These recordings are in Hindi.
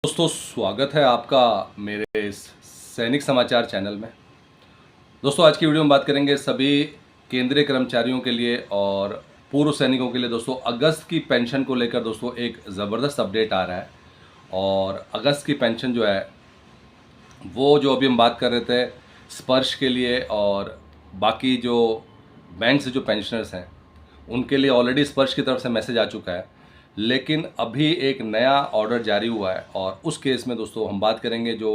दोस्तों स्वागत है आपका मेरे इस सैनिक समाचार चैनल में। दोस्तों आज की वीडियो में बात करेंगे सभी केंद्रीय कर्मचारियों के लिए और पूर्व सैनिकों के लिए। दोस्तों अगस्त की पेंशन को लेकर दोस्तों एक ज़बरदस्त अपडेट आ रहा है। और अगस्त की पेंशन जो है वो जो अभी हम बात कर रहे थे स्पर्श के लिए और बाकी जो बैंक से जो पेंशनर्स हैं उनके लिए ऑलरेडी स्पर्श की तरफ से मैसेज आ चुका है, लेकिन अभी एक नया ऑर्डर जारी हुआ है और उस केस में दोस्तों हम बात करेंगे जो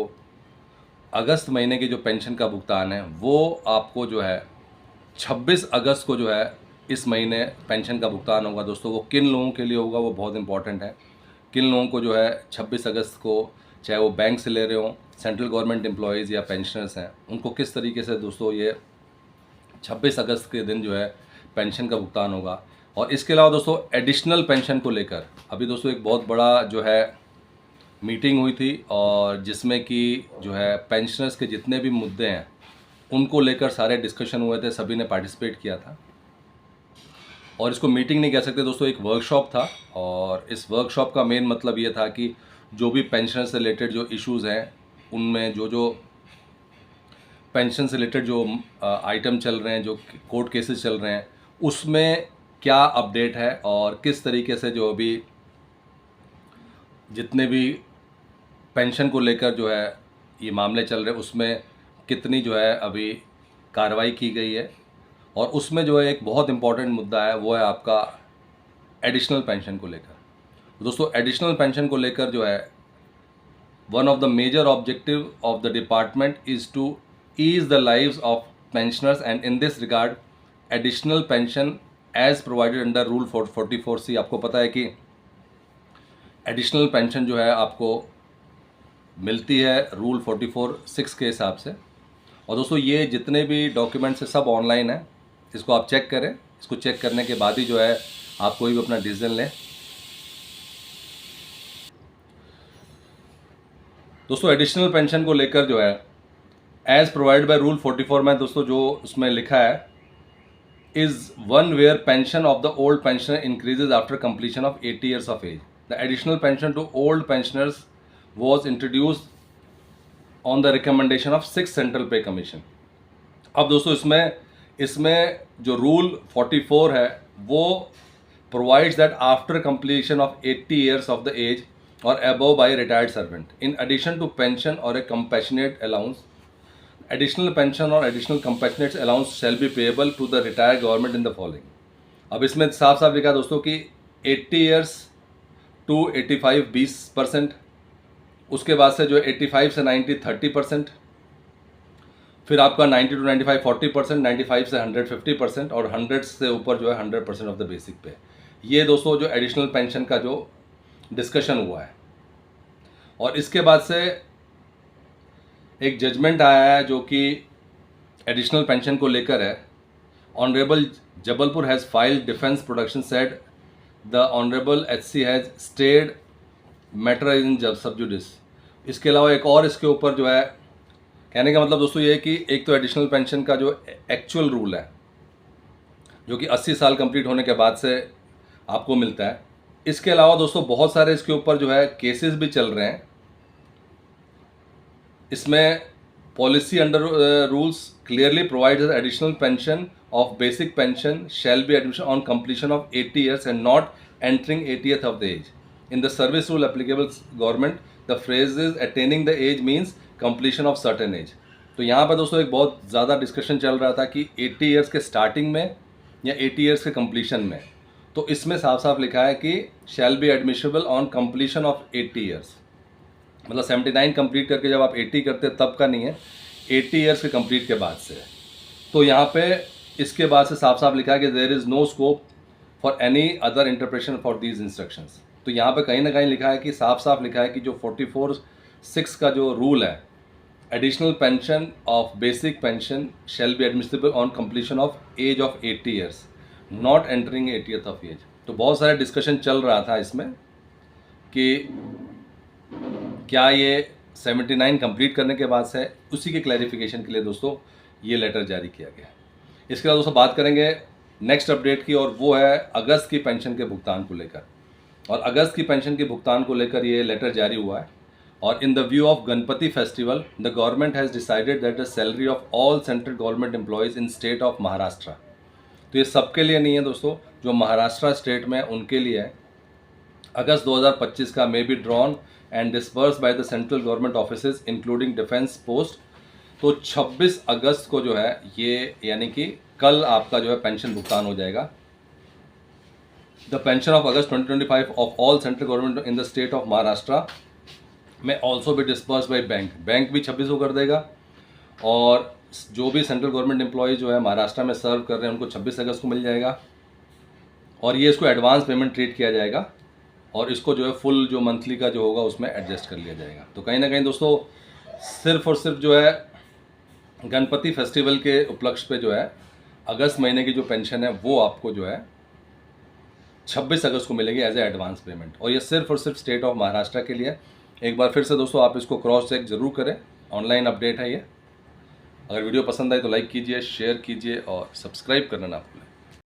अगस्त महीने की जो पेंशन का भुगतान है वो आपको जो है 26 अगस्त को जो है इस महीने पेंशन का भुगतान होगा। दोस्तों वो किन लोगों के लिए होगा वो बहुत इंपॉर्टेंट है। किन लोगों को जो है 26 अगस्त को, चाहे वो बैंक से ले रहे हों, सेंट्रल गवर्नमेंट एम्प्लॉयज़ या पेंशनर्स हैं, उनको किस तरीके से दोस्तों ये 26 अगस्त के दिन जो है पेंशन का भुगतान होगा। और इसके अलावा दोस्तों एडिशनल पेंशन को लेकर अभी दोस्तों एक बहुत बड़ा जो है मीटिंग हुई थी और जिसमें कि जो है पेंशनर्स के जितने भी मुद्दे हैं उनको लेकर सारे डिस्कशन हुए थे, सभी ने पार्टिसिपेट किया था। और इसको मीटिंग नहीं कह सकते दोस्तों, एक वर्कशॉप था। और इस वर्कशॉप का मेन मतलब ये था कि जो भी पेंशन से रिलेटेड जो इश्यूज़ हैं उनमें जो पेंशन से रिलेटेड जो आइटम चल रहे हैं, जो कोर्ट केसेस चल रहे हैं, उसमें क्या अपडेट है और किस तरीके से जो अभी जितने भी पेंशन को लेकर जो है ये मामले चल रहे हैं उसमें कितनी जो है अभी कार्रवाई की गई है। और उसमें जो है एक बहुत इम्पॉर्टेंट मुद्दा है वो है आपका एडिशनल पेंशन को लेकर। दोस्तों एडिशनल पेंशन को लेकर जो है one of the major objective of the department is to ease the lives of pensioners, and in this regard additional pension as provided under rule 44C, आपको पता है कि एडिशनल पेंशन जो है आपको मिलती है रूल 44(6) के हिसाब से। और दोस्तों ये जितने भी डॉक्यूमेंट्स हैं सब ऑनलाइन है, इसको आप चेक करें। इसको चेक करने के बाद ही जो है आप कोई भी अपना डिसीजन लें। दोस्तों एडिशनल पेंशन को लेकर जो है एज प्रोवाइड बाय रूल 44 में दोस्तों जो उसमें लिखा है is one where pension of the old pensioner increases after completion of 80 years of age. The additional pension to old pensioners was introduced on the recommendation of 6 central pay commission. अब दोस्तों इसमें जो रूल 44 है वो provides that after completion of 80 years of the age or above by a retired servant, in addition to pension or a compassionate allowance, additional pension or additional compassionate allowance shall be payable to the retired government in the following। अब इसमें साफ साफ लिखा दोस्तों कि 80 ईयर्स टू 85 20%, उसके बाद से जो 85 से 90 30%, फिर आपका 90 टू 95 40%, 95 से 100 50% और 100 से ऊपर जो है 100% ऑफ द बेसिक पे। ये दोस्तों जो एडिशनल पेंशन का जो डिस्कशन हुआ है। और इसके बाद से एक जजमेंट आया है जो कि एडिशनल पेंशन को लेकर है। Honourable Jabalpur has filed defence production said the honourable HC has stayed matter in sub judice. इसके अलावा एक और इसके ऊपर जो है कहने का मतलब दोस्तों ये है कि एक तो एडिशनल पेंशन का जो एक्चुअल रूल है जो कि 80 साल कंप्लीट होने के बाद से आपको मिलता है, इसके अलावा दोस्तों बहुत सारे इसके ऊपर जो है केसेस भी चल रहे हैं। इसमें policy under rules clearly provides additional pension of basic pension shall be admission on completion of 80 years and not entering 80th of the age. In the service rule applicable government the phrase is attaining the age means completion of certain age. तो यहाँ पर दोस्तों एक बहुत ज़्यादा डिस्कशन चल रहा था कि 80 ईयर्स के स्टार्टिंग में या 80 ईयर्स के कंप्लीशन में। तो इसमें साफ साफ लिखा है कि shall be admissible on completion of 80 years, मतलब 79 कंप्लीट करके जब आप 80 करते हैं तब का नहीं है, 80 ईयर्स के कंप्लीट के बाद से। तो यहाँ पे इसके बाद से साफ साफ लिखा है कि there is no scope for any other interpretation for these instructions. तो यहाँ पे कहीं ना कहीं लिखा है कि साफ साफ लिखा है कि जो 44(6) का जो रूल है, additional pension of basic pension shall be admissible on completion of age of 80 years not entering 80th of age. तो बहुत सारे डिस्कशन चल रहा था इसमें कि क्या ये 79 कंप्लीट करने के बाद से, उसी के क्लैरिफिकेशन के लिए दोस्तों ये लेटर जारी किया गया। इसके बाद दोस्तों बात करेंगे नेक्स्ट अपडेट की, और वो है अगस्त की पेंशन के भुगतान को लेकर। और अगस्त की पेंशन के भुगतान को लेकर ये लेटर जारी हुआ है। और in the view of Ganpati festival the government has decided that the salary of all central government employees in state of Maharashtra, तो ये सबके लिए नहीं है दोस्तों, जो महाराष्ट्र स्टेट में उनके लिए है, अगस्त 2025 का may be drawn and disperse by the central government offices including defence post. तो 26 अगस्त को जो है ये यानी कि कल आपका जो है पेंशन भुगतान हो जाएगा। The pension of August 2025 of all central government in the state of Maharashtra में ऑल्सो भी डिस्पर्स बाई बैंक भी 26 को कर देगा, और जो भी सेंट्रल गवर्नमेंट एम्प्लॉय जो है महाराष्ट्र में सर्व कर रहे हैं उनको 26 अगस्त को मिल जाएगा, और ये इसको एडवांस पेमेंट ट्रीट किया जाएगा, और इसको जो है फुल जो मंथली का जो होगा उसमें एडजस्ट कर लिया जाएगा। तो कहीं ना कहीं दोस्तों सिर्फ और सिर्फ जो है गणपति फेस्टिवल के उपलक्ष्य पे जो है अगस्त महीने की जो पेंशन है वो आपको जो है 26 अगस्त को मिलेगी एज ए एडवांस पेमेंट, और ये सिर्फ और सिर्फ स्टेट ऑफ महाराष्ट्र के लिए। एक बार फिर से दोस्तों आप इसको क्रॉस चेक जरूर करें, ऑनलाइन अपडेट है ये। अगर वीडियो पसंद आए तो लाइक कीजिए, शेयर कीजिए और सब्सक्राइब करना ना भूलें।